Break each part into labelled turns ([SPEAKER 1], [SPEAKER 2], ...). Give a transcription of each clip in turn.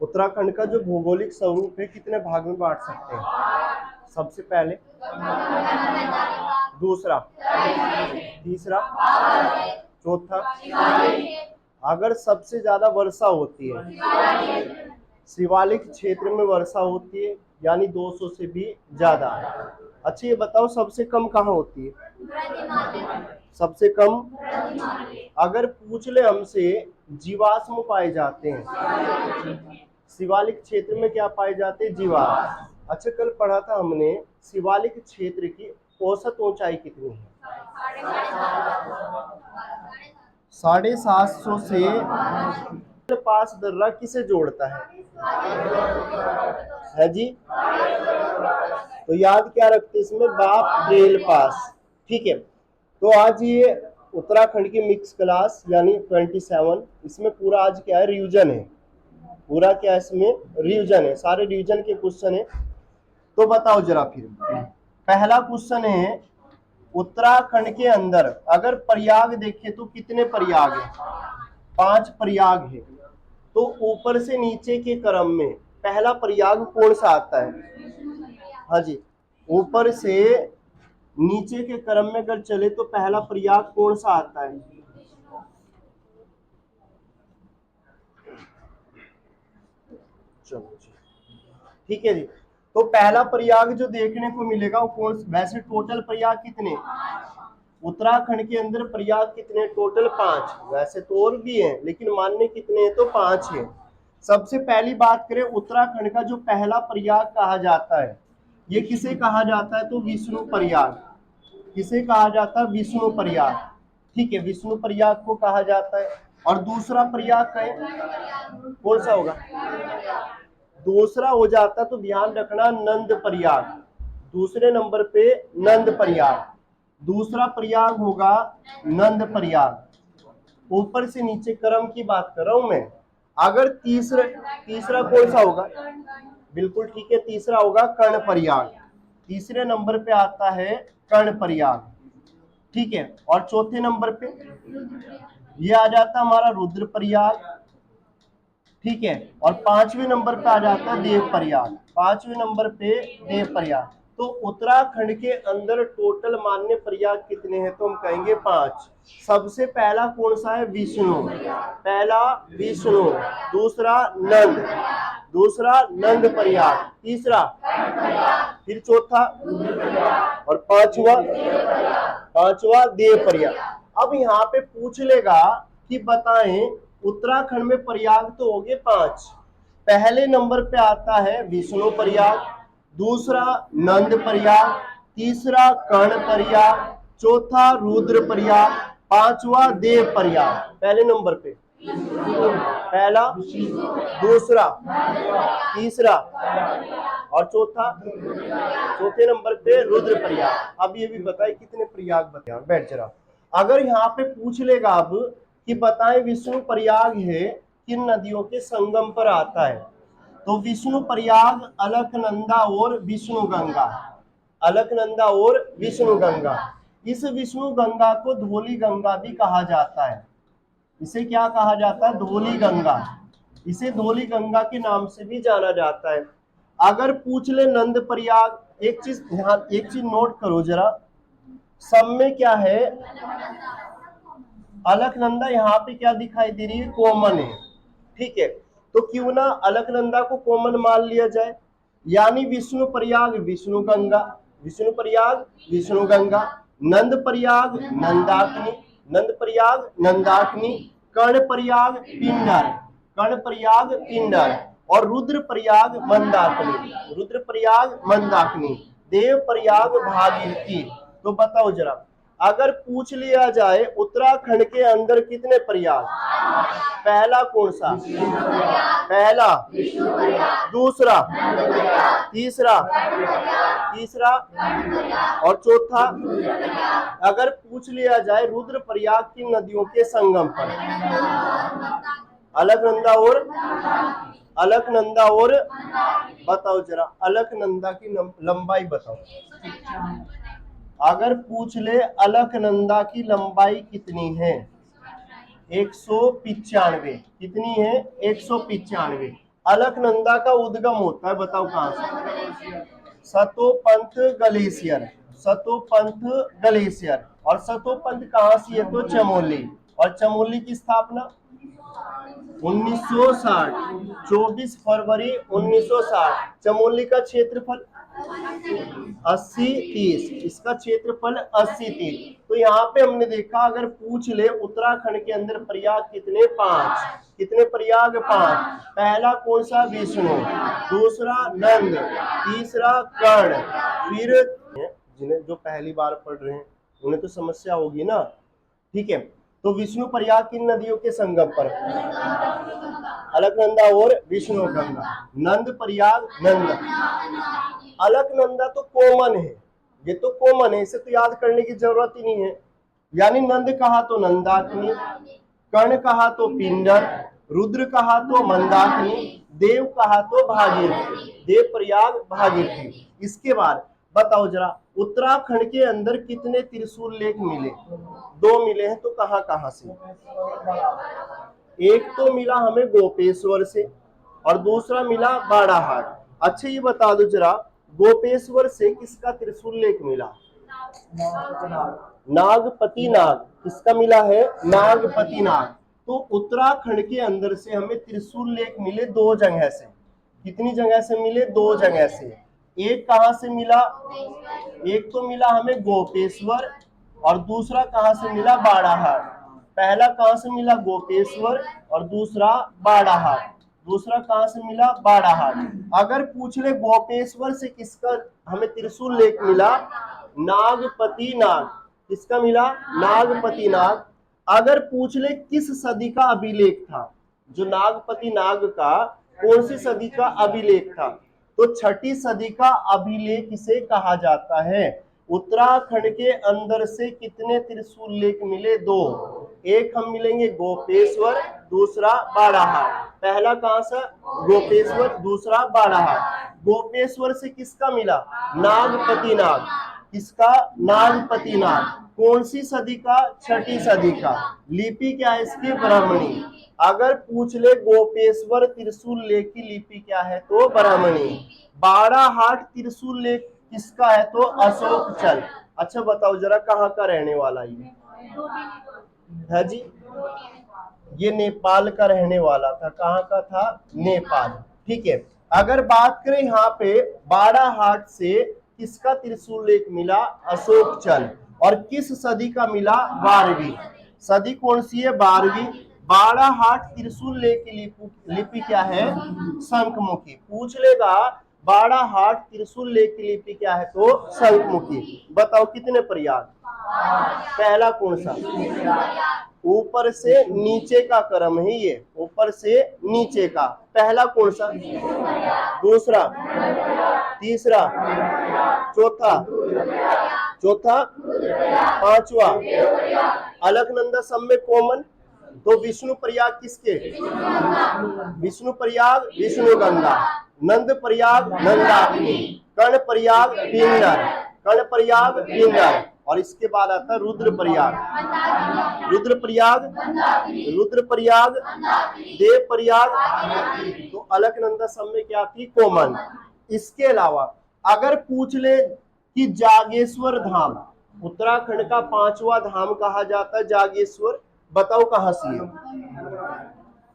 [SPEAKER 1] उत्तराखंड का जो भौगोलिक स्वरूप है कितने भाग में बांट सकते हैं? सबसे पहले, दूसरा, तीसरा, चौथा। अगर सबसे ज्यादा वर्षा होती है, शिवालिक क्षेत्र में वर्षा होती है, यानी 200 से भी ज्यादा। अच्छा ये बताओ सबसे कम कहाँ होती है? सबसे कम, अगर पूछ ले हमसे जीवाश्म पाए जाते हैं, शिवालिक क्षेत्र में क्या पाए जाते हैं? जीवाश्म। अच्छा कल पढ़ा था हमने शिवालिक क्षेत्र की औसत ऊंचाई कितनी है? 750 से पास दर्रा किसे जोड़ता है जी? तो याद क्या रखते इसमें? बाप रेल पास। ठीक है, तो आज ये उत्तराखंड की मिक्स क्लास यानी 27, इसमें पूरा आज क्या है? रिवीजन है। पूरा क्या इसमें? रिवीजन है, सारे रिवीजन के क्वेश्चन है। तो बताओ जरा फिर, पहला क्वेश्चन है उत्तराखंड के अंदर अगर प्रयाग देखे तो कितने प्रयाग है? 5 प्रयाग है। तो ऊपर से नीचे के क्रम में पहला प्रयाग कौन सा आता है? हाँ जी, ऊपर से नीचे के क्रम में अगर चले तो पहला प्रयाग कौन सा आता है? चलो जी, ठीक है जी। तो पहला प्रयाग जो देखने को मिलेगा वो कौन? वैसे टोटल प्रयाग कितने उत्तराखंड के अंदर? प्रयाग कितने? टोटल 5। वैसे तो और भी हैं लेकिन मानने कितने हैं? तो 5 हैं। सबसे पहली बात करें उत्तराखंड का जो पहला प्रयाग कहा जाता है, ये किसे कहा जाता है? तो विष्णु प्रयाग। किसे कहा जाता है? विष्णु प्रयाग। ठीक है, विष्णु प्रयाग को कहा जाता है। और दूसरा प्रयाग कौन सा होगा? दूसरा हो जाता तो ध्यान रखना नंद प्रयाग। दूसरे नंबर पे नंद प्रयाग, दूसरा प्रयाग होगा नंद प्रयाग। ऊपर से नीचे क्रम की बात कर रहा हूं मैं। अगर तीसरा कौन सा होगा? बिल्कुल ठीक है, तीसरा होगा कर्ण प्रयाग। तीसरे नंबर पे आता है कर्ण प्रयाग। ठीक है, और चौथे नंबर पे ये आ जाता हमारा रुद्र प्रयाग। ठीक है, और 5वें नंबर पे आ जाता है देव प्रयाग। 5वें नंबर पे देव प्रयाग। तो उत्तराखंड के अंदर टोटल मान्य प्रयाग कितने हैं? तो हम कहेंगे 5। सबसे पहला कौन सा है? विष्णु। पहला विष्णु, दूसरा नंद, दूसरा नंद प्रयाग, तीसरा, फिर चौथा, और पांचवा देव प्रयाग। अब यहाँ पे पूछ लेगा कि बताएं उत्तराखंड में प्रयाग तो हो गए 5। पहले नंबर पे आता है विष्णु प्रयाग, दूसरा नंद प्रयाग, तीसरा कर्ण प्रयाग, चौथा रुद्र प्रयाग, पांचवा देव प्रयाग। पहले नंबर पे पहला, दूसरा, तीसरा और चौथा, चौथे नंबर पे रुद्र प्रयाग। अब ये भी बताए कितने प्रयाग बताए? बैठ जरा। अगर यहाँ पे पूछ लेगा अब कि बताएं विष्णु प्रयाग है किन नदियों के संगम पर आता है? तो विष्णु प्रयाग अलकनंदा और विष्णु गंगा, अलकनंदा और विष्णु गंगा। इस विष्णु गंगा को धौली गंगा भी कहा जाता है। इसे क्या कहा जाता है? धौली गंगा। इसे धौली गंगा के नाम से भी जाना जाता है। अगर पूछ ले नंद प्रयाग, एक चीज नोट करो जरा, सब में क्या है? अलकनंदा यहाँ पे क्या दिखाई दे रही है? कॉमन है। ठीक है, तो क्यों ना अलकनंदा को कॉमन मान लिया जाए, यानी विष्णु प्रयाग विष्णु गंगा, विष्णु प्रयाग विष्णु गंगा, नंद प्रयाग नंदाकिनी, नंद प्रयाग नंदाकिनी, कर्ण प्रयाग पिंडर, कर्ण प्रयाग पिंडर, और रुद्र प्रयाग मंदाकिनी, रुद्र प्रयाग मंदाकिनी, देव प्रयाग भागीरथी। तो बताओ जरा, अगर पूछ लिया जाए उत्तराखंड के अंदर कितने प्रयाग? पहला कौन सा? पहला, दूसरा, तीसरा, और चौथा। अगर पूछ लिया जाए रुद्र प्रयाग की नदियों के संगम पर, अलकनंदा और बताओ जरा अलकनंदा की लंबाई बताओ। अगर पूछ ले अलकनंदा की लंबाई कितनी है? 195। कितनी है? 195। अलकनंदा का उद्गम होता है, बताओ कहां से? Satopanth glacier, Satopanth glacier. और सतोपंथ कहां से है? तो चमोली। और चमोली की स्थापना 1960, 24 फरवरी 1960। चमोली का क्षेत्रफल 80-30, इसका क्षेत्रफल 80-30। तो यहाँ पे हमने देखा, अगर पूछ ले उत्तराखंड के अंदर प्रयाग कितने? 5। कितने प्रयाग? 5। पहला कौन सा? विष्णु, दूसरा नंद, तीसरा कर्ण, फिर जिन्हें जो पहली बार पढ़ रहे हैं उन्हें तो समस्या होगी ना, ठीक है। तो विष्णु प्रयाग किन नदियों के संगम पर? अलकनंदा और विष्णु गंगा। नंद प्रयाग नंदा। अलकनंदा तो कॉमन है, ये तो कॉमन है, इसे तो याद करने की जरूरत ही नहीं है। यानी नंद कहा तो नंदाकिनी, कर्ण कहा तो पिंडर, रुद्र कहा तो मंदाकिनी, देव कहा तो भागीरथी, देव प्रयाग भागीरथी। इसके बाद बताओ जरा, उत्तराखंड के अंदर कितने त्रिशूल लेख मिले? 2 मिले हैं, तो कहां कहां से? एक तो मिला हमें गोपेश्वर से और दूसरा मिला बाड़ाहाट। अच्छा ये बता दो जरा, गोपेश्वर से किसका त्रिशूल लेख मिला? नागपति नाग। किसका मिला है? नागपति नाग। तो उत्तराखंड के अंदर से हमें त्रिशूल लेख मिले 2 जगह से। कितनी जगह से मिले? 2 जगह से। एक कहां से मिला? एक तो मिला हमें गोपेश्वर और दूसरा कहां से मिला? बाड़ाहाट। पहला कहां से मिला? गोपेश्वर और दूसरा बाड़ाहाट। दूसरा कहां से मिला? बाड़ाहाट। अगर पूछ ले गोपेश्वर से किसका हमें त्रिशूल लेख मिला? नागपति नाग। किसका मिला? नागपति नाग। अगर पूछ ले किस सदी का अभिलेख था, जो नागपति नाग का कौन सी सदी का अभिलेख था, तो 6ठी सदी का अभिलेख इसे कहा जाता है। उत्तराखंड के अंदर से कितने त्रिशूल लेख मिले? 2। एक हम मिलेंगे गोपेश्वर, दूसरा बाड़ाहाट। पहला कहां से? गोपेश्वर, दूसरा बाड़ाहाट। गोपेश्वर से किसका मिला? नागपति नाग। किसका? नागपति नाग। कौन सी सदी का? 6ठी सदी का। लिपि क्या है इसकी? ब्राह्मणी। अगर पूछ ले गोपेश्वर त्रिशूल लेख की लिपि क्या है, तो ब्राह्मणी। बाड़ाहाट त्रिशूल लेख किसका है? तो अशोक चल। अच्छा बताओ जरा, कहाँ का रहने वाला ये है जी? ये नेपाल का रहने वाला था। कहाँ का था? नेपाल। ठीक है। अगर बात करें यहाँ पे बाड़ाहाट से किसका त्रिशूल लेख मिला? अशोक चल। और किस सदी का मिला? 12वीं सदी। कौन सी है? 12वीं। बाड़ाहाट त्रिशूल लेख की लिपि क्या है? शंखमुखी। पूछ लेगा बाड़ाहाट त्रिशूल लेख की लिपि क्या है, तो शंखमुखी। बताओ कितने प्रयाग? पहला कौन सा? ऊपर से नीचे का क्रम है ये, ऊपर से नीचे का। पहला कौन सा? दूसरा, तीसरा, चौथा, चौथा, पांचवा। अलकनंदा सब में कॉमन। तो विष्णु प्रयाग किसके? विष्णु प्रयाग विष्णु गंगा, नंद प्रयाग नंदाकिनी, कर्ण प्रयाग पिंडर, कर्ण प्रयाग पिंडर। और इसके बाद आता है रुद्र प्रयाग, रुद्र प्रयाग, रुद्र प्रयाग, देव प्रयाग। तो अलकनंदा सब में क्या थी? कॉमन। इसके अलावा अगर पूछ ले कि जागेश्वर धाम, उत्तराखंड का 5वां धाम कहा जाता है जागेश्वर, बताओ कहां से है?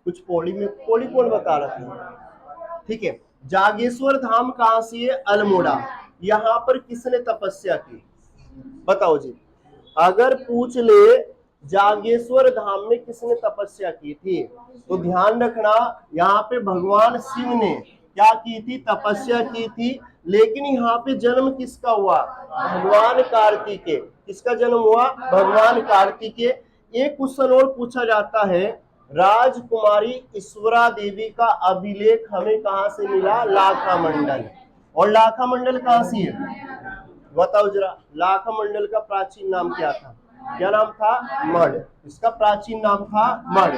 [SPEAKER 1] कुछ पौड़ी में, पौड़ी कौन बता रहा था? ठीक है। जागेश्वर धाम कहां से है? अल्मोड़ा। यहां पर किसने तपस्या की? बताओ जी। अगर पूछ ले जागेश्वर धाम में किसने तपस्या की थी, तो ध्यान रखना यहाँ पे भगवान शिव ने क्या की थी? तपस्या की थी। लेकिन यहाँ पे जन्म किसका हुआ? भगवान कार्तिकेय। किसका जन्म हुआ? भगवान कार्तिकेय। एक क्वेश्चन और पूछा जाता है, राजकुमारी ईश्वरा देवी का अभिलेख हमें कहां से मिला? लाखा मंडल। और लाखा मंडल कहां से है? बताओ जरा। लाखा मंडल का प्राचीन नाम क्या था? क्या नाम था? मढ़। इसका प्राचीन नाम था मढ़।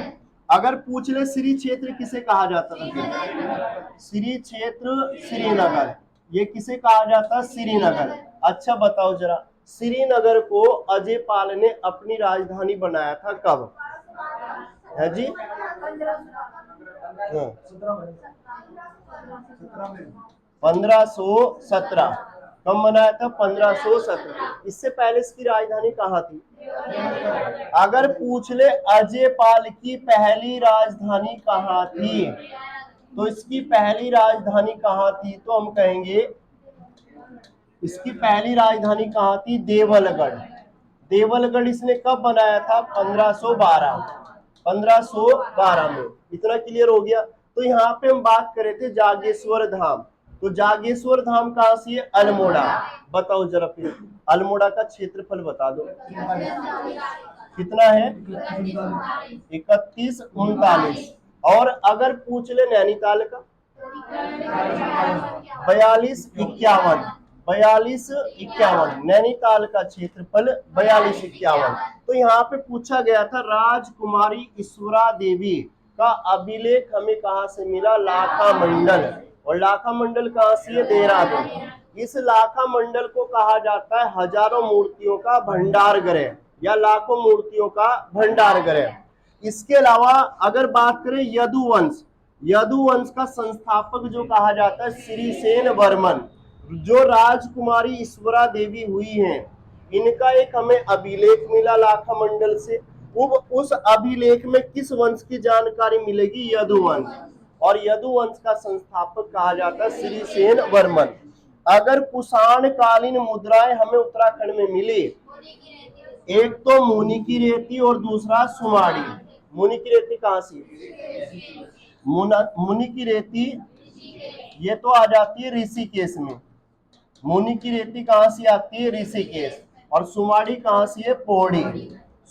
[SPEAKER 1] अगर पूछ ले श्री क्षेत्र किसे कहा जाता था? श्री क्षेत्र श्रीनगर। ये किसे कहा जाता? श्रीनगर। अच्छा बताओ जरा, श्रीनगर को अजय पाल ने अपनी राजधानी बनाया था कब? है जी? 1517 कब बनाया था? 1517। इससे पहले इसकी राजधानी कहाँ थी? अगर पूछ ले अजयपाल की पहली राजधानी कहाँ थी, तो इसकी पहली राजधानी कहाँ थी, तो हम कहेंगे इसकी पहली राजधानी कहाँ थी? देवलगढ़। देवलगढ़ इसने कब बनाया था? 1512 में। इतना क्लियर हो गया। तो यहाँ पे हम बात कर रहे थे जागेश्वर धाम। तो जागेश्वर धाम कहाँ से है? अल्मोड़ा। बताओ जरा फिर अल्मोड़ा का क्षेत्रफल बता दो कितना है? 3139। और अगर पूछ ले नैनीताल का? 4251। नैनीताल का क्षेत्रफल 4251। तो यहाँ पे पूछा गया था राजकुमारी ईश्वरा देवी का अभिलेख हमें कहाँ से मिला? लाखा मंडल। और लाखा मंडल कहाँ से है? देहरादून। इस लाखा मंडल को कहा जाता है हजारों मूर्तियों का भंडार गृह या लाखों मूर्तियों का भंडार गृह। इसके अलावा अगर बात करें यदुवंश, यदुवंश का संस्थापक जो कहा जाता है श्रीसेन वर्मन। जो राजकुमारी ईश्वरा देवी हुई हैं, इनका एक हमें अभिलेख मिला लाखा मंडल से। उस अभिलेख में किस वंश की जानकारी मिलेगी? यदुवंश। और यदुवंश का संस्थापक कहा जाता है श्रीसेन वर्मन। अगर कुषाण कालीन मुद्राएं हमें उत्तराखंड में मिली, एक तो मुनि की रेती और दूसरा सुमाड़ी। मुनि की रेती कहाँ से? मुनि की रेती ये तो आ जाती है ऋषिकेश में। मुनि की रेती कहाँ से आती है? ऋषिकेश। और सुमाड़ी कहाँ से है? पौड़ी।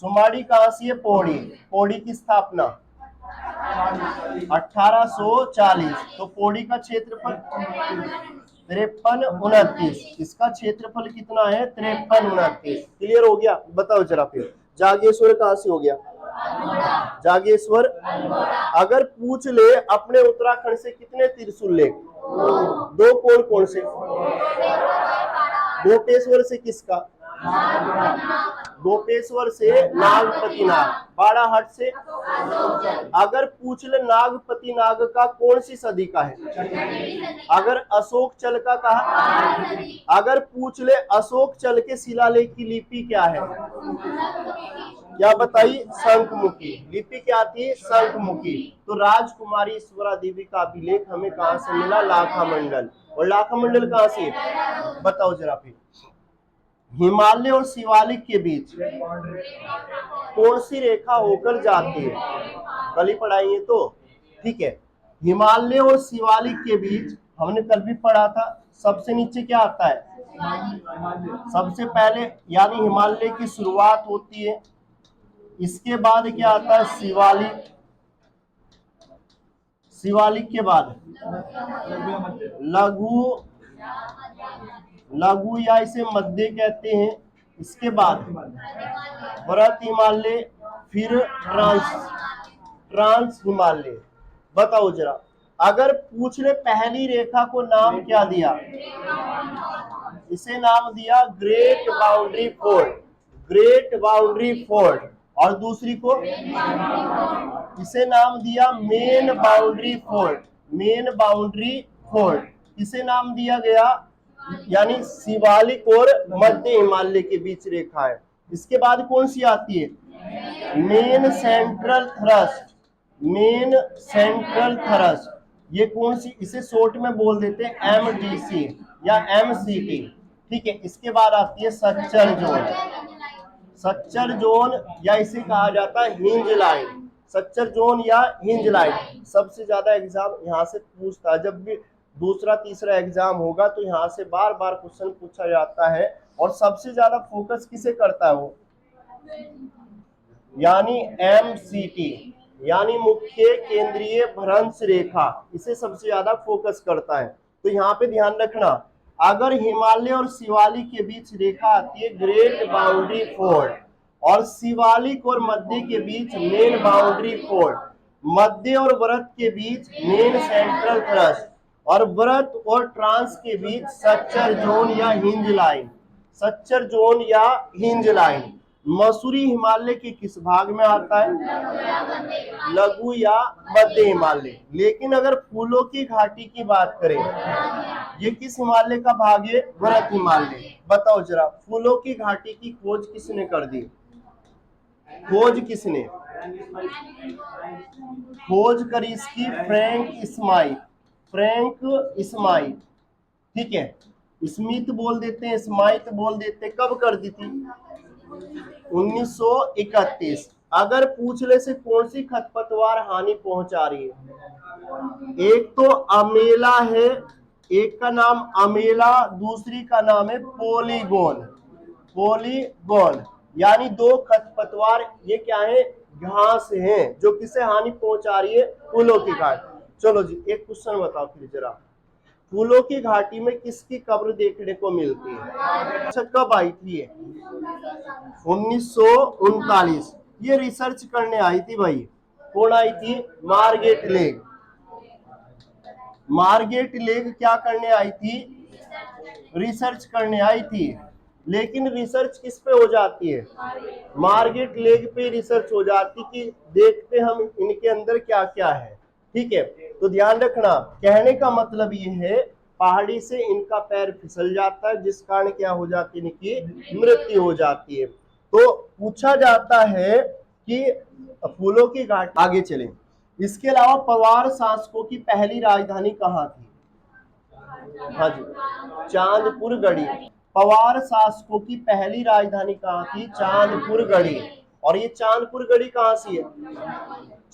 [SPEAKER 1] सुमाड़ी कहाँ से है? पौड़ी। पौड़ी की स्थापना 1840। तो पौड़ी का क्षेत्रफल 5329। इसका क्षेत्रफल कितना है? 5329। क्लियर हो गया? बताओ जरा फिर जागेश्वर कहाँ से हो गया? जागेश्वर। अगर पूछ ले अपने उत्तराखंड से कितने त्रिशूल लेख? दो। कौन कौन से? गोपेश्वर से किसका? गोपेश्वर से नागपति नाग। बाड़ाहाट से? अगर पूछ ले नागपति नाग का कौन सी सदी का है? अगर अशोक चल का कहा? अगर पूछ ले अशोक चल के शिलालेख की लिपि क्या है? क्या बताइए? शंखमुखी। लिपि क्या थी? शंखमुखी। तो राजकुमारी ईश्वरा देवी का अभिलेख हमें कहां से मिला? लाखा मंडल। और लाखा मंडल कहां से? बताओ जरा फिर। हिमालय और शिवालिक के बीच कौन सी रेखा होकर जाती है? कल ही पढ़ाई है तो ठीक है। हिमालय और शिवालिक के बीच हमने कल भी पढ़ा था, सबसे नीचे क्या आता है? सबसे पहले यानी हिमालय की शुरुआत होती है, इसके बाद क्या आता है? शिवालिक। शिवालिक के बाद लघु, लघु या इसे मध्य कहते हैं। इसके बाद वृहत हिमालय, फिर ट्रांस हिमालय। बताओ जरा, अगर पूछ ले पहली रेखा को नाम क्या दिया? इसे नाम दिया great boundary fort. Great boundary fort. और दूसरी को इसे नाम दिया main boundary fort. Main boundary fort इसे नाम दिया गया, यानी शिवालिक और मध्य हिमालय के बीच रेखा है। इसके बाद कौन सी आती है? Main central thrust. Main central thrust ये कौन सी? इसे शॉर्ट में बोल देते हैं MDC या MCT। ठीक है। इसके बाद आती है सच्चर जोन। सच्चर जोन या इसे कहा जाता है हिंज लाइन। सच्चर जोन या हिंज लाइन सबसे ज्यादा एग्जाम यहाँ से पूछता है। जब भी दूसरा तीसरा एग्जाम होगा तो यहाँ से बार बार क्वेश्चन पूछा जाता है। और सबसे ज्यादा फोकस किसे करता है वो? यानी MCT यानी मुख्य केंद्रीय भ्रंश रेखा, इसे सबसे ज्यादा फोकस करता है। तो यहाँ पे ध्यान रखना, अगर हिमालय और शिवालिक के बीच रेखा आती है ग्रेट बाउंड्री फोर्ट, और शिवालिक और मध्य के बीच मेन बाउंड्री फोर्ट, मध्य और व्रत के बीच मेन सेंट्रल थ्रस्ट, और व्रत और ट्रांस के बीच सच्चर जोन या हिंज लाइन। सच्चर जोन या हिंज लाइन। मसूरी हिमालय के किस भाग में आता है? लघु या मध्य हिमालय। लेकिन अगर फूलों की घाटी की बात करें, ये किस हिमालय का भाग है? वृत हिमालय। बताओ जरा, फूलों की घाटी की खोज किसने कर दी? खोज किसने खोज करी इसकी? Frank Smythe. फ्रैंक स्माइथ, ठीक है। स्मिथ बोल देते हैं, स्माइथ बोल देते हैं। कब कर दी थी? 1931। अगर पूछ ले से कौन सी खरपतवार हानि पहुंचा रही है? एक तो अमेला है, एक का नाम अमेला, दूसरी का नाम है पोलीगोन। पोलीगोन यानी दो खरपतवार, ये क्या है? घास हैं जो किसे हानि पहुंचा रही है? फूलों की घाटी। चलो जी, एक क्वेश्चन बताओ फिर जरा, फूलों की घाटी में किसकी कब्र देखने को मिलती है? अच्छा, कब आई थी ये? 1939। ये रिसर्च करने आई थी भाई। कौन आई थी? Margaret leg. मार्गरेट लेग क्या करने आई थी? रिसर्च करने आई थी। लेकिन रिसर्च किस पे हो जाती है? मार्गरेट लेग पे रिसर्च हो जाती कि देखते हम इनके अंदर क्या क्या है। ठीक है, तो ध्यान रखना, कहने का मतलब ये है पहाड़ी से इनका पैर फिसल जाता है, जिस कारण क्या हो जाती है? इनकी मृत्यु हो जाती है। तो पूछा जाता है कि फूलों की घाटी। आगे चले। इसके अलावा पवार शासकों की पहली राजधानी कहाँ थी? हाँ जी, चांदपुर गढ़ी। पवार शासकों की पहली राजधानी कहाँ थी? चांदपुर गढ़ी। और ये चांदपुर गढ़ी कहाँ से है?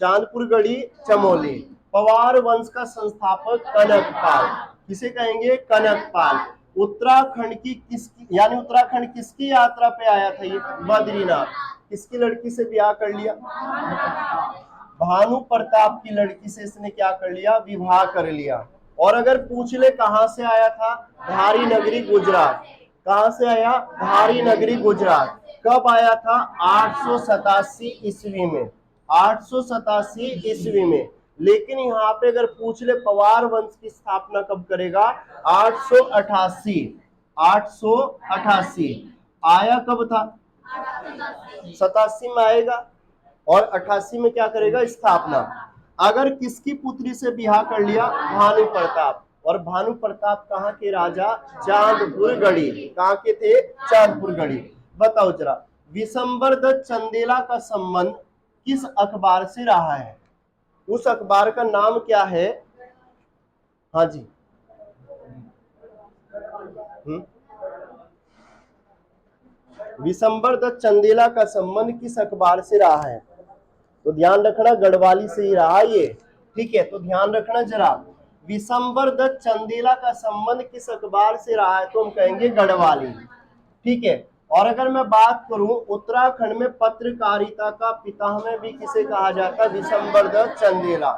[SPEAKER 1] चांदपुर गढ़ी चमोली। पवार वंश का संस्थापक कनकपाल। किसे कहेंगे? कनकपाल। उत्तराखंड की किसकी, यानी उत्तराखंड किसकी यात्रा पे आया था ये? बद्रीनाथ। किसकी लड़की से ब्याह कर लिया? भानु प्रताप की लड़की से इसने क्या कर लिया? विवाह कर लिया। और अगर पूछ ले कहां से आया था? धारी नगरी गुजरात। कहां से आया? धारी नगरी गुजरात। कब आया था? 887 ईस्वी में। 887 ईस्वी में। लेकिन यहाँ पे अगर पूछ ले पवार वंश की स्थापना कब करेगा? 888। 888 आया कब था? 87 में आएगा और 88 में क्या करेगा? स्थापना। अगर किसकी पुत्री से ब्याह कर लिया? भानु प्रताप। और भानु प्रताप कहाँ के राजा? चांदपुर गढ़ी। कहाँ के थे? चांदपुर गढ़ी। बताओ जरा, विशंबर दत्त चंदेला का संबंध किस अखबार से रहा है? उस अखबार का नाम क्या है? हाँ जी, विशंबर दत्त चंदेला का संबंध किस अखबार से रहा है? तो ध्यान रखना, गढ़वाली से ही रहा ये। ठीक है, तो ध्यान रखना जरा, विशंबर दत्त चंदेला का संबंध किस अखबार से रहा है? तो हम कहेंगे गढ़वाली। ठीक है, और अगर मैं बात करूं उत्तराखंड में पत्रकारिता का पितामह भी किसे कहा जाता है? विशंबर दत्त चंदेला।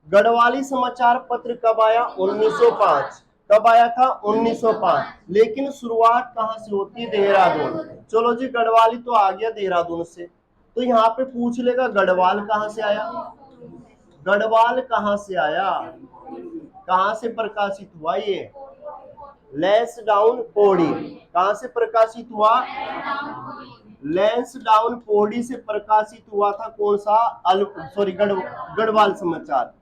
[SPEAKER 1] गढ़वाली समाचार पत्र कब आया? 1905। कब आया था? 1905। लेकिन शुरुआत कहां से होती है? देहरादून। चलो जी, गढ़वाली तो आ गया देहरादून से। तो यहाँ पे पूछ लेगा गढ़वाल कहां से आया? गढ़वाल कहां से आया? कहां से प्रकाशित हुआ ये? लैंसडाउन पौड़ी। कहां से प्रकाशित हुआ? लैंसडाउन पौड़ी से प्रकाशित हुआ था। कौन सा? गढ़वाल समाचार।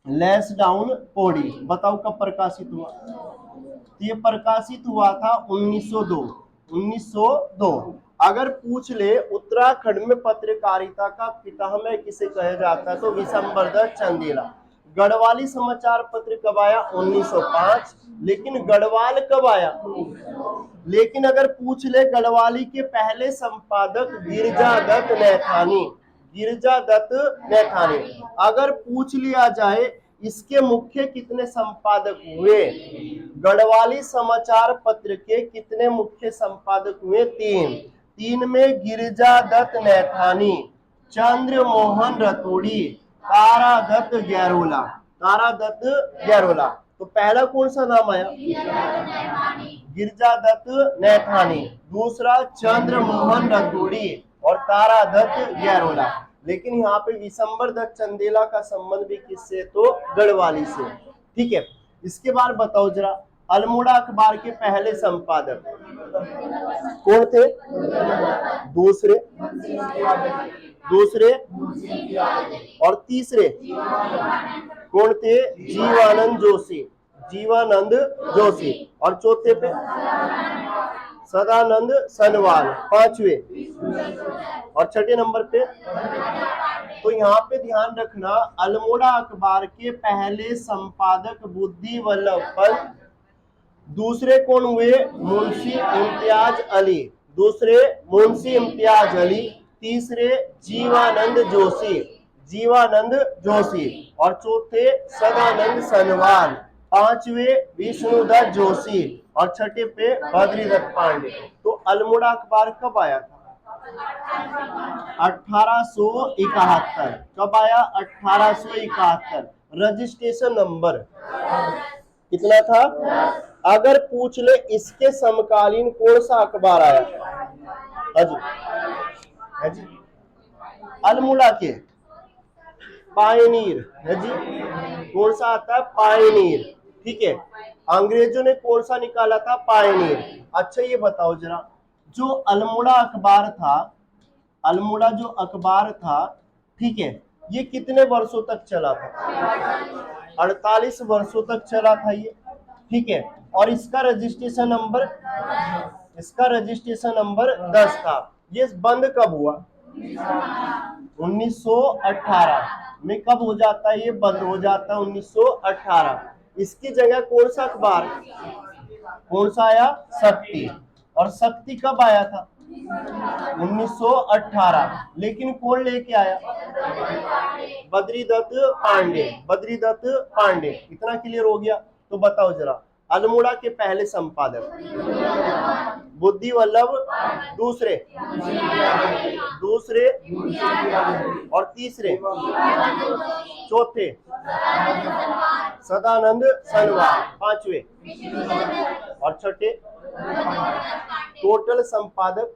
[SPEAKER 1] लैंसडाउन पौड़ी। बताओ कब प्रकाशित हुआ? तो ये प्रकाशित हुआ था 1902। 1902। अगर पूछ ले उत्तराखंड में पत्रकारिता का पितामह किसे कहा जाता है? तो विशंबर दत्त चंदेला। गढ़वाली समाचार पत्र कब आया? 1905। लेकिन गढ़वाल कब आया? लेकिन अगर पूछ ले गढ़वाली के पहले संपादक गिरजा दत्त नैथानी। गिरजा दत्त नैथानी। अगर पूछ लिया जाए इसके मुख्य कितने संपादक हुए? गढ़वाली समाचार पत्र के कितने मुख्य संपादक हुए? 3। 3 में गिरजा दत्त नैथानी, चंद्र मोहन रतोड़ी, तारा दत्त गैरोला। तारा दत्त गैरोला। तो पहला कौन सा नाम आया? गिरजा दत्त नैथानी। दूसरा चंद्र मोहन रतोड़ी और तारा दत्त गैरोला। लेकिन यहाँ पे विशंबर दत्त चंदेला का संबंध भी किससे? तो गढ़वाली से। ठीक है, इसके बाद बताओ जरा, अल्मोड़ा अखबार के पहले संपादक कौन थे? दूसरे, दूसरे और तीसरे कौन थे? जीवानंद जोशी, जीवानंद जोशी। और चौथे पे सदानंद सनवाल, पांचवे। और छठे नंबर पे, तो यहाँ पे ध्यान रखना, अल्मोड़ा अखबार के पहले संपादक बुद्धि वल्लभ पंत, दूसरे कौन हुए? मुंशी इम्तियाज अली, दूसरे मुंशी इम्तियाज अली, तीसरे जीवानंद जोशी, जीवानंद जोशी। और चौथे सदानंद सनवाल, पांचवे विष्णुदत्त जोशी और छठे पे बद्रीदत्त पांडे। तो अल्मोड़ा अखबार कब आया था? 1871। कब आया? 1871। रजिस्ट्रेशन नंबर कितना था? अगर पूछ ले इसके समकालीन कौन सा अखबार आया? हाजी, हाजी, अल्मोड़ा के पायनीर। हाजी, कौन सा आता है? पायनीर। ठीक है, अंग्रेजों ने कौन सा निकाला था? पायनीर। अच्छा ये बताओ जरा, जो अल्मोड़ा अखबार था, अल्मोड़ा जो अखबार था, ठीक है, ये कितने वर्षों तक चला था? 48 वर्षों तक चला था ये। ठीक है, और इसका रजिस्ट्रेशन नंबर, इसका रजिस्ट्रेशन नंबर 10 था। ये बंद कब हुआ? 1918 में। कब हो जाता है ये? बंद हो जाता है 1918। इसकी जगह कौन सा अखबार, कौन सा आया? शक्ति। और शक्ति कब आया था? 1918। लेकिन कौन लेके आया? बद्रीदत्त पांडे, बद्रीदत्त पांडे। इतना क्लियर हो गया? तो बताओ जरा, अल्मोड़ा के पहले संपादक बुद्धि वल्लभ, दूसरे, दूसरे और तीसरे, चौथे सदानंद सनवाल, पांचवे और छठे। टोटल संपादक,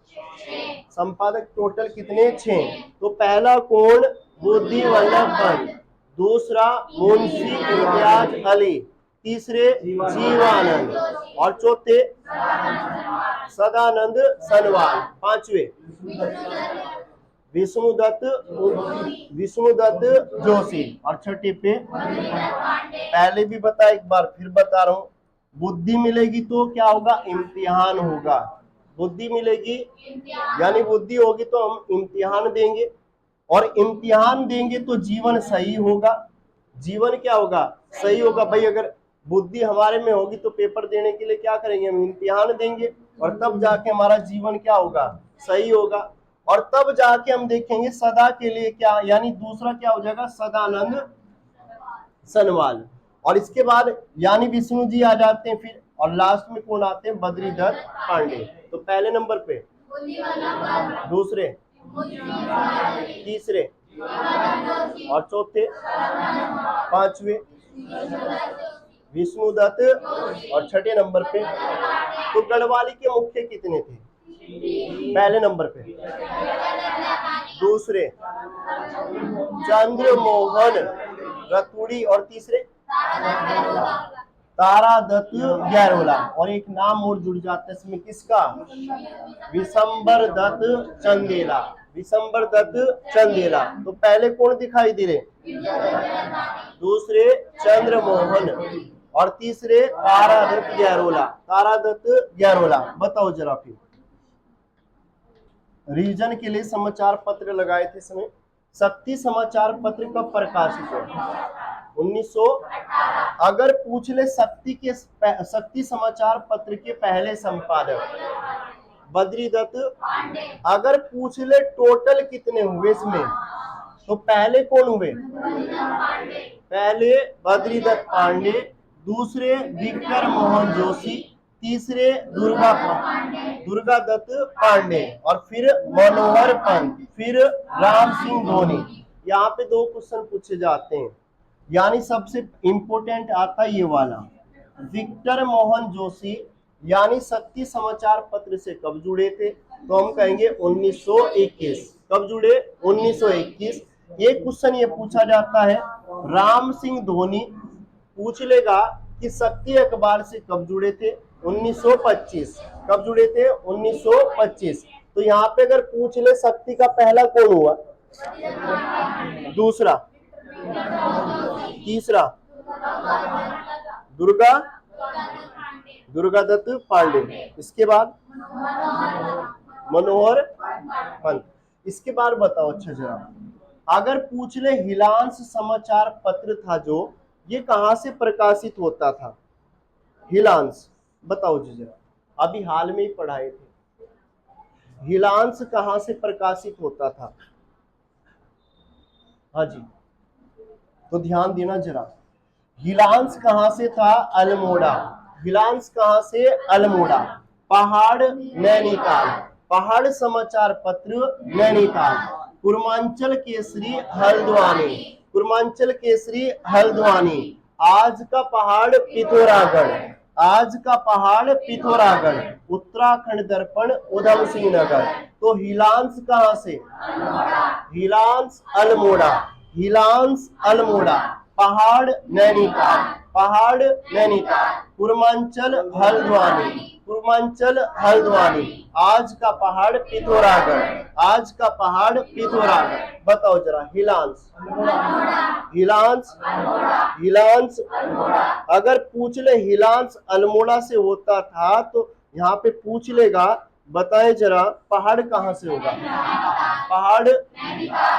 [SPEAKER 1] संपादक टोटल कितने? 6। तो पहला कौन? बुद्धि वल्लभ पंत, दूसरा मुंशी इम्तियाज अली, तीसरे जीवानंद और चौथे सदानंद सनवाल, पांचवे विष्णुदत्त, विष्णुदत्त जोशी और छठे पे, पहले भी बता, एक बार फिर बता रहा हूं, बुद्धि मिलेगी तो क्या होगा? इम्तिहान होगा। बुद्धि मिलेगी यानी बुद्धि होगी तो हम इम्तिहान देंगे, और इम्तिहान देंगे तो जीवन सही होगा। जीवन क्या होगा? सही होगा। भाई अगर बुद्धि हमारे में होगी तो पेपर देने के लिए क्या करेंगे? हम इम्तिहान देंगे, और तब जाके हमारा जीवन क्या होगा? सही होगा। और तब जाके हम देखेंगे सदा के लिए क्या, यानी दूसरा क्या हो जाएगा? सदानंद सनवाल। और इसके बाद यानी विष्णु जी आ जाते हैं फिर, और लास्ट में कौन आते हैं? बद्रीदत्त पांडे। तो पहले नंबर पे दूसरे, तीसरे और चौथे, पांचवे विष्णुदत्त और छठे नंबर पे। तो गढ़वाली के मुख्य कितने थे? पहले नंबर पे दूसरे चंद्रमोहन रतुड़ी और तीसरे तारादत्त गैरोला। और एक नाम और जुड़ जाता है इसमें, किसका? विशंबर दत्त चंदेला, विशंबर दत्त चंदेला। तो पहले कौन दिखाई दे रहे? दूसरे चंद्रमोहन और तीसरे तारादत्त गैरोला, तारादत्त गैरोला। बताओ जरा फिर, रीजन के लिए समाचार पत्र लगाए थे इसमें। शक्ति समाचार पत्र कब प्रकाशित हुआ? 1900। अगर पूछ ले शक्ति समाचार पत्र के पहले संपादक बद्रीदत्त, अगर पूछ ले टोटल कितने हुए इसमें, तो पहले कौन हुए? पहले बद्रीदत्त पांडे, दूसरे विक्रम मोहन जोशी, तीसरे दुर्गा दत्त पांडे और फिर मनोहर पंत, फिर राम सिंह धोनी। यहाँ पे 2 क्वेश्चन पूछे जाते हैं, यानी सबसे इंपोर्टेंट आता है ये वाला। विक्टर मोहन जोशी यानी शक्ति समाचार पत्र से कब जुड़े थे? तो हम कहेंगे 1921। कब जुड़े? 1921। ये क्वेश्चन ये पूछा जाता है। राम सिंह धोनी पूछ लेगा कि शक्ति अखबार से कब जुड़े थे? 1925। कब जुड़े थे? 1925। तो यहाँ पे अगर पूछ ले शक्ति का पहला कौन हुआ, दूसरा, तीसरा, दुर्गा दत्त पांडे, इसके बाद मनोहर पंत। इसके बाद बताओ अच्छा जरा, अगर पूछ ले हिलांस समाचार पत्र था जो, ये कहां से प्रकाशित होता था? हिलांस, बताओ जी जरा, अभी हाल में ही पढ़ाए थे। हिलांस कहां से प्रकाशित होता था? हाँ जी, तो ध्यान देना जरा, हिलांस कहां से था? अल्मोड़ा। हिलांस कहां से? अल्मोड़ा। पहाड़ नैनीताल, पहाड़ समाचार पत्र नैनीताल। पूर्वांचल केसरी हल्द्वानी, पूर्वांचल केसरी हल्द्वानी। आज का पहाड़ पिथौरागढ़, आज का पहाड़ पिथौरागढ़। उत्तराखंड दर्पण उधम सिंह नगर। तो हिलांस कहां से? हिलांस अल्मोड़ा, हिलांस अल्मोड़ा। पहाड़ नैनीताल, पहाड़ नैनीताल। पूर्वांचल हल्द्वानी, पूर्वांचल हल्द्वानी। आज का पहाड़ पिथौरागढ़, आज का पहाड़ पिथौरागढ़। बताओ जरा, हिलांस, हिलांस, हिलांस। अगर पूछ ले हिलांस अल्मोड़ा से होता था तो यहाँ पे पूछ लेगा, बताएं जरा पहाड़ कहां से होगा? पहाड़,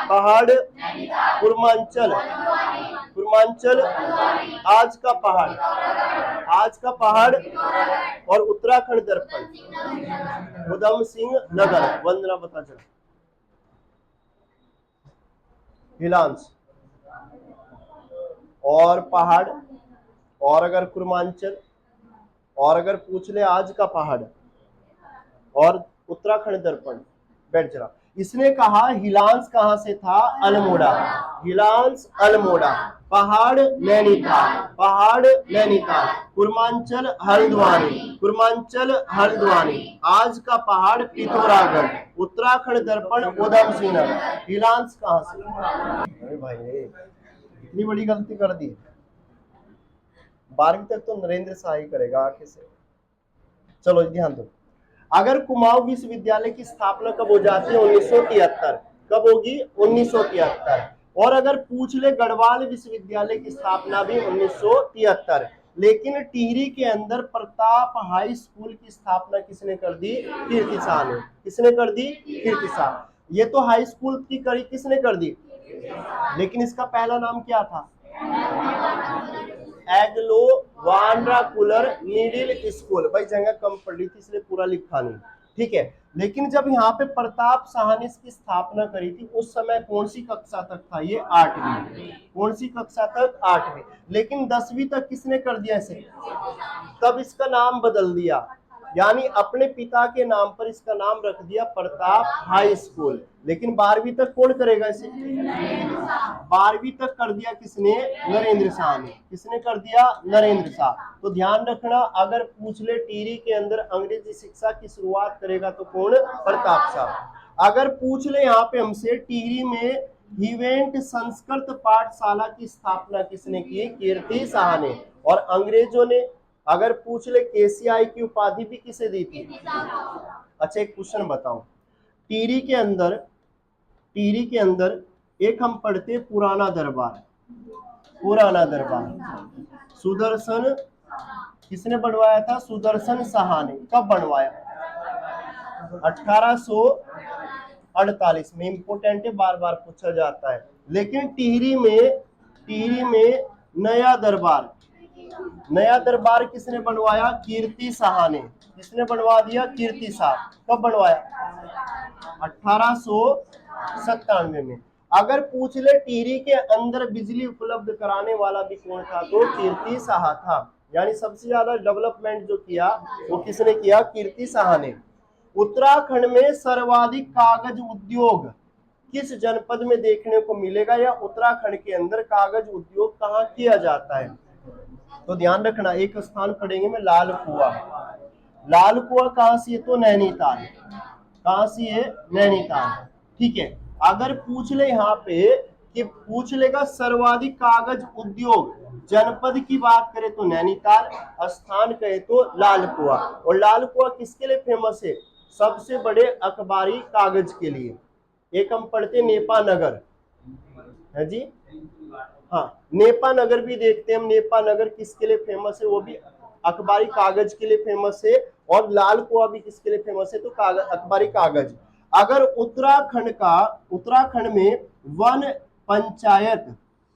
[SPEAKER 1] पहाड़ पूर्वांचल, पूर्वांचल। आज का पहाड़, आज का पहाड़। और उत्तराखंड दर्पण उधम सिंह नगर। वंदना बता जरा, हिलांस और पहाड़, और अगर पूर्वांचल, और अगर पूछ ले आज का पहाड़ और उत्तराखंड दर्पण। बैठ जरा, इसने कहा हिलांस कहां से था? अल्मोड़ा, हिलांस अल्मोड़ा। पहाड़ नैनीताल, पहाड़ नैनीताल। पूर्वांचल हल्द्वानी, पूर्वांचल हल्द्वानी। आज का पहाड़ पिथौरागढ़। उत्तराखंड दर्पण उधम सिंह नगर। हिलांस कहां से? अरे भाई इतनी बड़ी गलती कर दी। 12वीं तक तो नरेंद्र शाह ही करेगा आगे से। चलो ध्यान दो, अगर कुमाऊं विश्वविद्यालय की स्थापना कब हो जाती है? 1973। कब होगी? 1973। और अगर पूछ ले गढ़वाल विश्वविद्यालय की स्थापना भी 1973। लेकिन टिहरी के अंदर प्रताप हाई स्कूल की स्थापना किसने कर दी? कीर्ति शाह ने। किसने कर दी? कीर्ति शाह। ये तो हाई स्कूल की करी किसने कर दी? लेकिन इसका पहला नाम क्या था? एग्लो वानराकुलर मिडिल स्कूल। भाई जगह कम पड़ रही थी इसलिए पूरा लिखा नहीं, ठीक है। लेकिन जब यहाँ पे प्रताप शाह ने इसकी स्थापना करी थी उस समय कौन सी कक्षा तक था ये? 8वीं। कौन सी कक्षा तक? 8वीं। लेकिन 10वीं तक किसने कर दिया इसे? तब इसका नाम बदल दिया, यानी अपने पिता के नाम पर इसका नाम रख दिया प्रताप हाई स्कूल। लेकिन 12वीं तक कौन करेगा इसे? 12वीं तक कर दिया किसने? नरेंद्र शाह ने। किसने कर दिया? नरेंद्र शाह। तो ध्यान रखना, अगर पूछ ले टिहरी के अंदर अंग्रेजी शिक्षा की शुरुआत करेगा तो कौन? प्रताप शाह। अगर पूछ ले यहाँ पे हमसे टिहरी में हिवेंट संस्कृत पाठशाला की स्थापना किसने की? कीर्ति शाह ने। और अंग्रेजों ने अगर पूछ ले केसीआई की उपाधि भी किसे दी थी? अच्छा एक क्वेश्चन बताओ, टिहरी के अंदर, टिहरी के अंदर एक हम पढ़ते पुराना दरबार, पुराना दरबार सुदर्शन किसने बनवाया था? सुदर्शन शाह ने। कब बनवाया? 1848 में। इंपोर्टेंट है, बार बार पूछा जाता है। लेकिन टिहरी में नया दरबार, नया दरबार किसने बनवाया? कीर्ति शाह ने। किसने बनवा दिया? कीर्ति शाह। कब बनवाया? 1897 में। अगर पूछ ले टिहरी के अंदर बिजली उपलब्ध कराने वाला भी कौन था? तो कीर्ति शाह था। यानी सबसे ज्यादा डेवलपमेंट जो किया वो किसने किया? कीर्ति शाह ने। उत्तराखंड में सर्वाधिक कागज उद्योग किस जनपद में देखने को मिलेगा, या उत्तराखंड के अंदर कागज उद्योग कहाँ किया जाता है? तो ध्यान रखना, एक स्थान पढ़ेंगे में लाल कुआं। लाल कुआं कहां से है? तो नैनीताल। कहां से है? नैनीताल, ठीक है। अगर पूछ ले यहाँ पे कि पूछ लेगा सर्वाधिक कागज उद्योग जनपद की बात करें तो नैनीताल, स्थान कहे तो लाल कुआ। और लाल कुआ किसके लिए फेमस है? सबसे बड़े अखबारी कागज के लिए। एक हम पढ़ते नेपा नगर है जी, हाँ नेपा नगर भी देखते हैं हम। नेपा नगर किसके लिए फेमस है? वो भी अखबारी कागज के लिए फेमस है। और लाल कुआ भी किसके लिए फेमस है? तो कागज, अखबारी कागज। अगर उत्तराखंड में वन पंचायत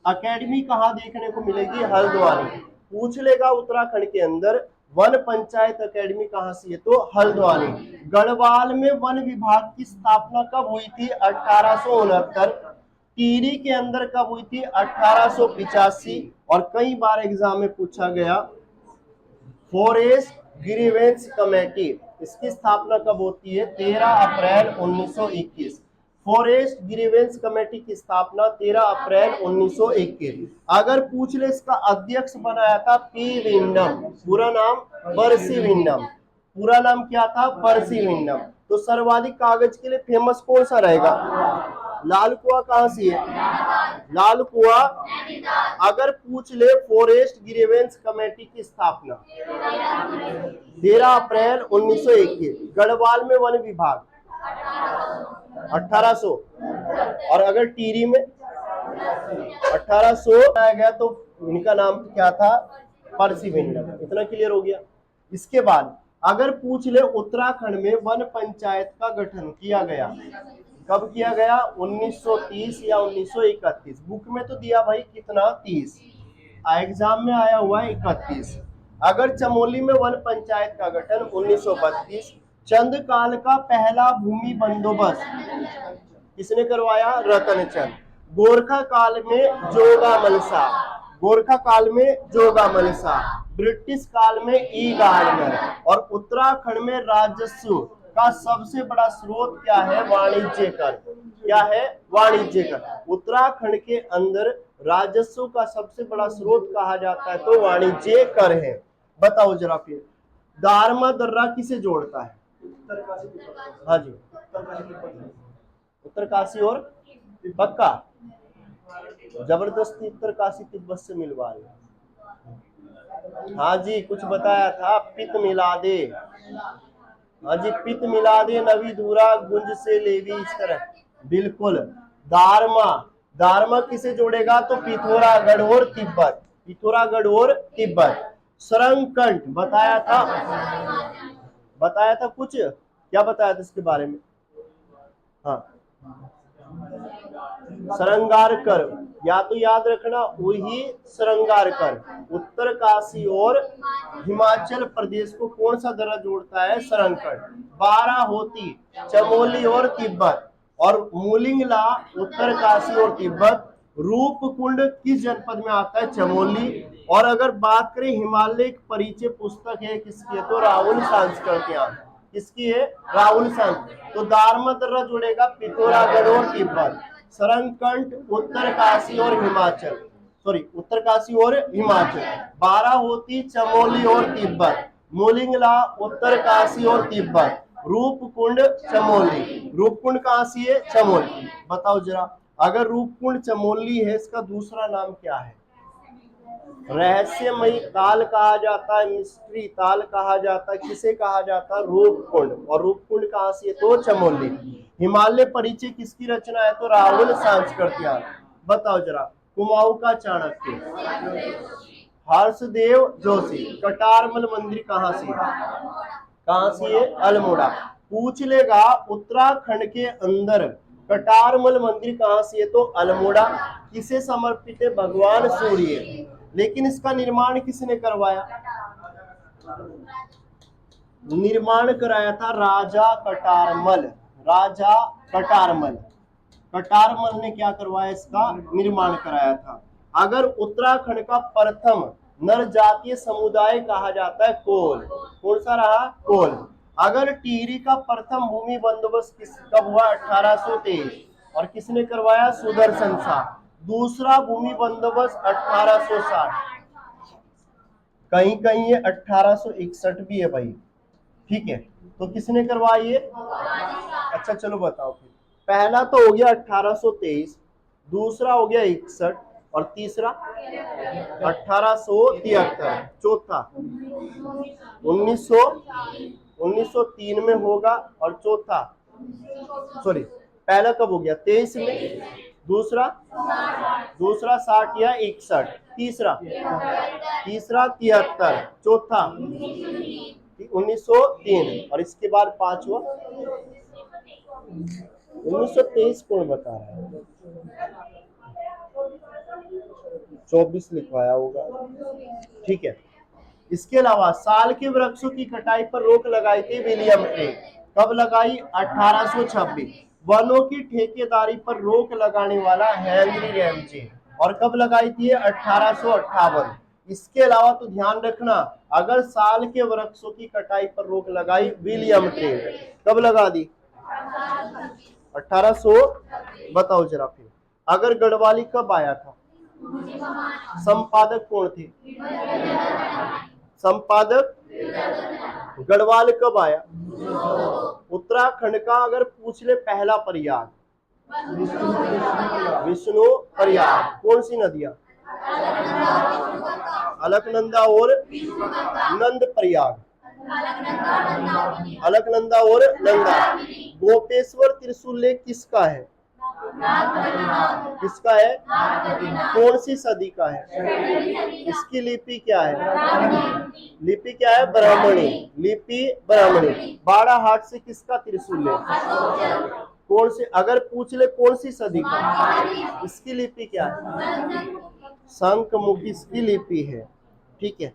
[SPEAKER 1] अकेडमी कहाँ देखने को मिलेगी? हल्द्वानी। पूछ लेगा उत्तराखंड के अंदर वन पंचायत अकेडमी कहाँ से है? तो हल्द्वानी। गढ़वाल में वन विभाग की स्थापना कब हुई थी? 1869। टिहरी के अंदर कब हुई थी? 1885। और कई बार एग्जाम में पूछा गया फॉरेस्ट ग्रीवेंस कमेटी, इसकी स्थापना कब होती है? 13 अप्रैल 1921। फॉरेस्ट ग्रीवेंस कमेटी की स्थापना 13 अप्रैल 1921। अगर पूछ ले इसका अध्यक्ष बनाया था पी विंडम, पूरा नाम पर्सी विंडम। पूरा नाम क्या था? पर्सी विंडम। तो सर्वाधिक कागज के लिए फेमस कौन सा रहेगा? लाल कुआ कहां से है? लाल कुआ। अगर पूछ ले फॉरेस्ट ग्रीवेंस कमेटी की स्थापना 13 अप्रैल 1921। गढ़वाल में वन विभाग 1800। और अगर टिहरी में 1800 आया गया तो इनका नाम क्या था? पर्सी विंडम। इतना क्लियर हो गया। इसके बाद अगर पूछ ले उत्तराखंड में वन पंचायत का गठन किया गया, कब किया गया? 1930 या 1931। बुक में तो दिया भाई कितना? 30। एग्जाम में आया हुआ है 31। अगर चमोली में वन पंचायत का गठन 1932। चंद काल का पहला भूमि बंदोबस्त किसने करवाया? रतन चंद। गोरखा काल में जोगा मलसा, गोरखा काल में जोगा मलसा। ब्रिटिश काल में ई गार्डनर। और उत्तराखंड में राजस्व का सबसे बड़ा स्रोत क्या है? वाणिज्य कर। क्या है? वाणिज्य कर। उत्तराखंड के अंदर राजस्व का सबसे बड़ा स्रोत कहा जाता है तो वाणिज्य कर है। बताओ जरा फिर दारमा दर्रा किसे जोड़ता है? हाँ जी, उत्तरकाशी और पक्का जबरदस्ती उत्तरकाशी तिब्बत से मिलवा रहे। हाँ जी, कुछ बताया था पित मिला दे। हाँ जी, पित मिला दे नवी धूरा गुंज से लेवी, इस तरह। बिल्कुल। दारमा, दारमा किसे जोड़ेगा? तो पिथौरागढ़ और तिब्बत, पिथौरागढ़ और तिब्बत। सरंगकंठ बताया था, बताया था कुछ, क्या बताया था इसके बारे में? हाँ, सरंगारकर, या तो याद रखना वही सरंगारकर। उत्तरकाशी और हिमाचल प्रदेश को कौन सा दर्रा जोड़ता है? सरंगकंठ। बाराहोती चमोली और तिब्बत। और मूलिंगला उत्तरकाशी और तिब्बत। रूपकुंड किस जनपद में आता है? चमोली। और अगर बात करें हिमालय परिचय पुस्तक है किसकी है? तो राहुल सांस्कृत्यायन। किसकी है? राहुल सांस। तो दारमा दर्रा जुड़ेगा पिथौरागढ़ और तिब्बत। सरंगकंठ उत्तरकाशी और हिमाचल, सॉरी उत्तरकाशी और हिमाचल। बाराहोती चमोली और तिब्बत। मूलिंगला उत्तरकाशी और तिब्बत। रूपकुंड चमोली। रूपकुंड कहां से है? चमोली। बताओ जरा, अगर रूपकुंड चमोली है, इसका दूसरा नाम क्या है? रहस्यमयी ताल कहा जाता है, मिस्ट्री ताल कहा जाता है। किसे कहा जाता है? रूपकुंड। और रूपकुंड कहां से है? तो चमोली। हिमालय परिचय किसकी रचना है? तो राहुल सांस्कृत्यायन। बताओ जरा, कुमाऊं का चाणक्य हर्षदेव जोशी। कटारमल मंदिर कहां से? कहां से है? अल्मोड़ा। पूछ लेगा उत्तराखंड के अंदर कटारमल मंदिर कहां से है? तो अल्मोड़ा। किसे समर्पित है? भगवान सूर्य। लेकिन इसका निर्माण किसने करवाया? निर्माण कराया था राजा कटारमल। राजा कटारमल, कटारमल ने क्या करवाया? इसका निर्माण कराया था। अगर उत्तराखंड का प्रथम नर जातीय समुदाय कहा जाता है कोल। कौन सा रहा? कोल। अगर टिहरी का प्रथम भूमि बंदोबस्त कब हुआ? 1823। और किसने करवाया? सुदर्शन शाह। दूसरा भूमि बंदोबस्त 1860। कहीं कहीं ये 1861 भी है भाई, ठीक है। तो किसने करवाई है? अच्छा चलो बताओ फिर। पहला तो हो गया 1823, दूसरा हो गया 61 और तीसरा 1873, चौथा 1903 में होगा और चौथा सॉरी पहला कब हो गया 23 में, दूसरा 60 या 61, तीसरा 73, चौथा 1903 और इसके बाद पांचवा 1923 कौन बता रहा है, 24 लिखवाया होगा, ठीक है। इसके अलावा साल के वृक्षों की कटाई पर रोक लगाई थी विलियम ट्री, कब लगाई 1826। वनों की ठेकेदारी पर रोक लगाने वाला हेनरी रैमजे, और कब लगाई थी 1858। इसके अलावा तो ध्यान रखना, अगर साल के वृक्षों की कटाई पर रोक लगाई विलियम ट्री, कब लगा दी 1800, बताओ जरा फिर। अगर गढ़वाली कब आया था, संपादक कौन थे, संपादक गढ़वाल कब आया, उत्तराखंड का अगर पूछ ले पहला प्रयाग विष्णु प्रयाग, कौन सी नदियां, अलकनंदा और नंद प्रयाग, अलकनंदा और नंदा। गोपेश्वर त्रिशूल लेख किसका है, किसका है, कौन सी सदी का है, इसकी लिपि क्या है, लिपि क्या है, ब्राह्मणी, लिपि ब्राह्मणी। बाड़ाहाट से किसका त्रिशूल है, कौन से, अगर पूछ ले कौन सी सदी का, इसकी लिपि क्या है, शंखमुखी इसकी लिपि है, ठीक है।